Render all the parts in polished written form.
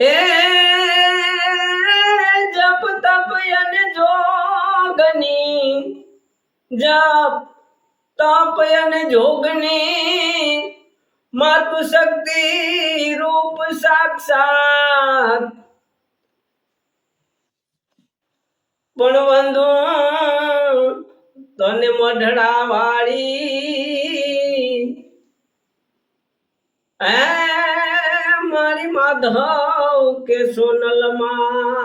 હે જપ તપ અને જોગની, જપ તપ અને જોગની માતુ શક્તિ રૂપ સાક્ષાત પણ વંદુ તને મઢડા વાળી મારી માધવ કે સોનલમાં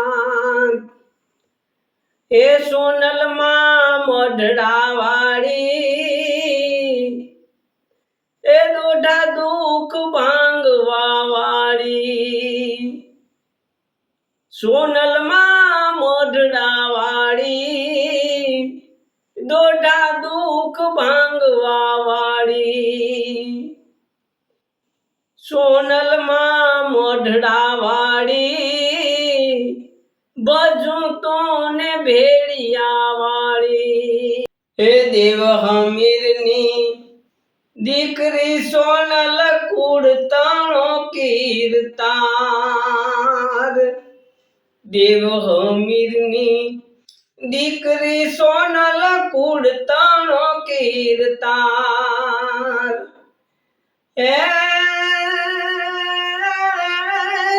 એ સોનલમાં મઢડા વાળી એ દોઢા દુઃખ ભાંગવા વાળી સોનલમાં મઢડા વાળી દોઢા દુઃખ ભાંગવા વાળી સોનલમાં મઢડા વાળી બજુ તો ને ભેડિયા વાળી હે દેવ હમીરની દીકરી સોનલ કુડતાણો કીર્તાર દેવ હમીરની દીકરી સોનલ કુડતાણો કીર્તાર હે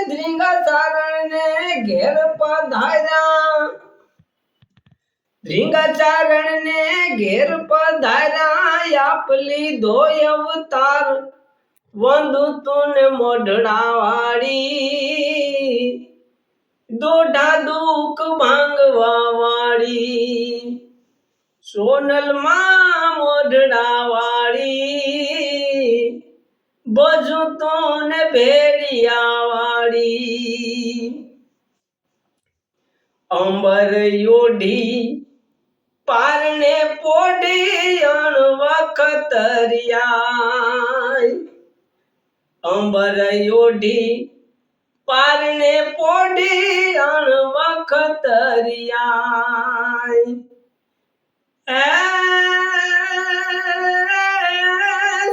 ધ્રીંગાચારણને ઘેર પધાર્યા ધ્રીંગાચારણને ઘેર પધાર્યા આપલી ધોય અવતાર વંદુ તુને મોઢડા વાળી દોઢા દુઃખ ભાંગવા વાળી સોનલમાં મોઢડા વાળી બજુ તો ને ભેડિયા વાળી અંબર યોઢી પારણે પોડી અણ વખતરિયા અંબર યોઢી પારણે પોડી અણ વખતરિયા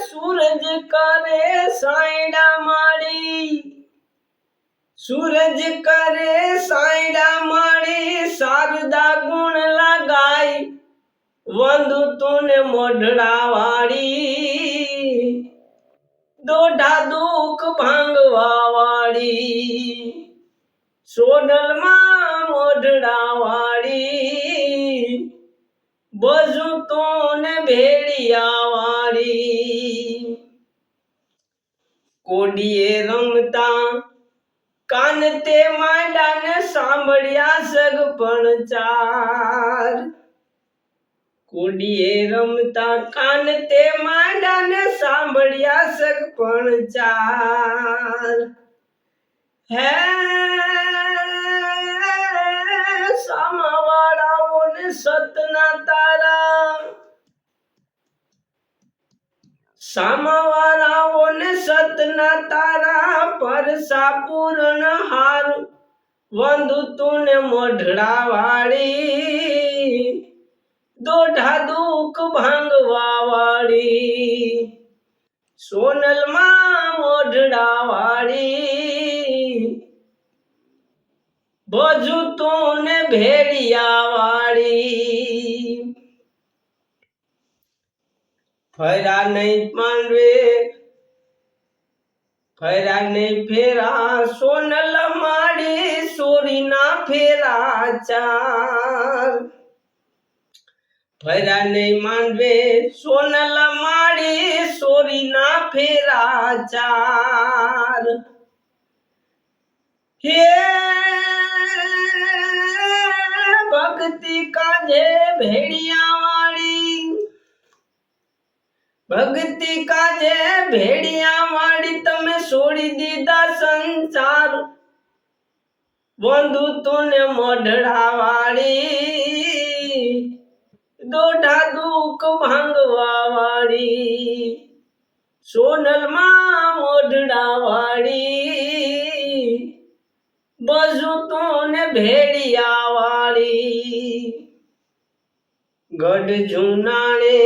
સૂરજ કરે સાયડા માળી સૂરજ કરે સાયડા માળી શારદા ગુણ લગાઈ વંદુ તુને મોઢડા વાળી દોઢા દુઃખ ભાંગવા વાળી સોનલમાં મોઢડા વાળી બજુ તો ને ભેડિયા વાળી કોડીએ રમતા કાન તે માંડા ને સાંભળ્યા સગપણ ચાર કોડીએ રમતા કાન તે માંડા ને સાંભળ્યા સગપણ ચાર હે સામાવાળાઓને સતના તારા સામાવાળાઓને સતના તારા પરસા પૂર્ણ હાર વંદુ તુને મોઢડા વાળી દોઢા દુઃખ ભાંગવા વાળી સોનલમાં મોઢડા વાળી બજુ તો ને ભેડિયા વાળી ફર્યા નહીં માંડવે ફર્યા નહીં ફેરા સોનલ માડી સોરીના ફેરા ચાર ફર્યા નહીં માંડવે સોનલ માડી સોરીના ફેરા ચાર હે ભક્તિ કાજે ભેડિયા વાળી ભક્તિ કાજે ભેડિયા વાળી તમે છોડી દીધા સંસાર વંદુ તુને મોઢડા વાળી દોઢા દુઃખ ભાંગવા વાળી સોનલમાં મોઢડા વાળી બજુ તો ને ભેડિયા વાળી ગઢ જુનાણે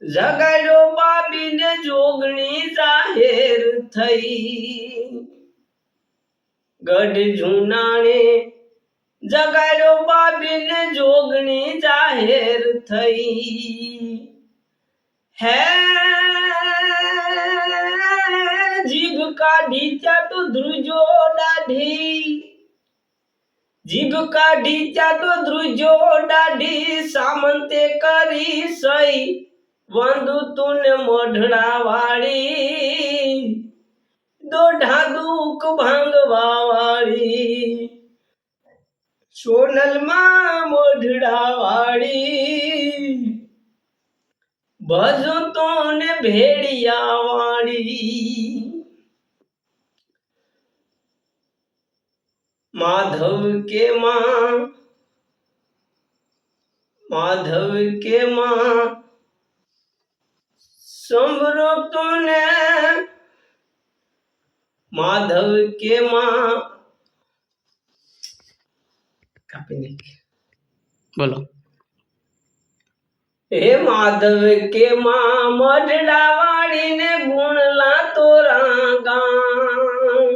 જગાડ્યો બાબીને જોગણી જાહેર થઈ ગઢ જૂનાણે જગાડ્યો બાબીને જોગણી જાહેર થઈ હે જીભ કાઢી ત્યાં તો ધ્રુજો દાઢી જીભ કાઢી ત્યાં તો ધ્રુજો દાઢી સામંતે કરી સઈ વંદુ તુને મોઢડા વાળી દોઢા દુઃખ ભાંગવા વાળી સોનલમાં મોઢડા વાળી ભજો તો ને ભેડિયા વાળી માધવ કે માં સંભરો તો ને માધવ કે માં બોલો હે માધવ કે માં મઢડા વાળી ને ગુણલા તોરા ગામ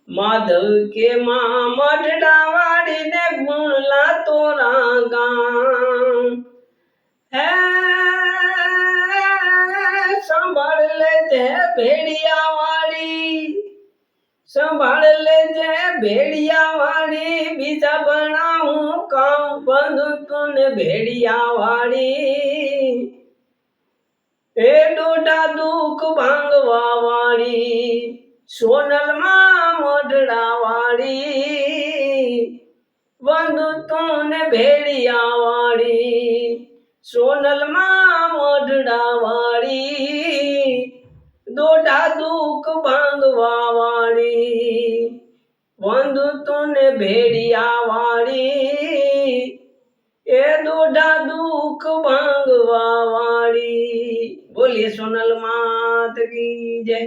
માધવ કે માં મઢડા વાળી ને ગુણલા તોરા ગામ હે સંભાળ લેજે ભેડિયા વાળી સંભાળ લેજે ભેડિયા વાળી બીજા બનાવું કામ બંધુ તુને ભેડિયા વાળી એ દોઢા દુઃખ ભાંગવા વાળી સોનલમાં મોઢડા વાળી બંધુ તુને ભેડિયા વાળી સોનલમાં મોઢડા વાળી દોઢા દુઃખ ભાંગવા વાળી વંદુ તુને ભેડિયા વાળી એ દોઢા દુઃખ ભાંગવા વાળી બોલીએ સોનલ માત કી જય।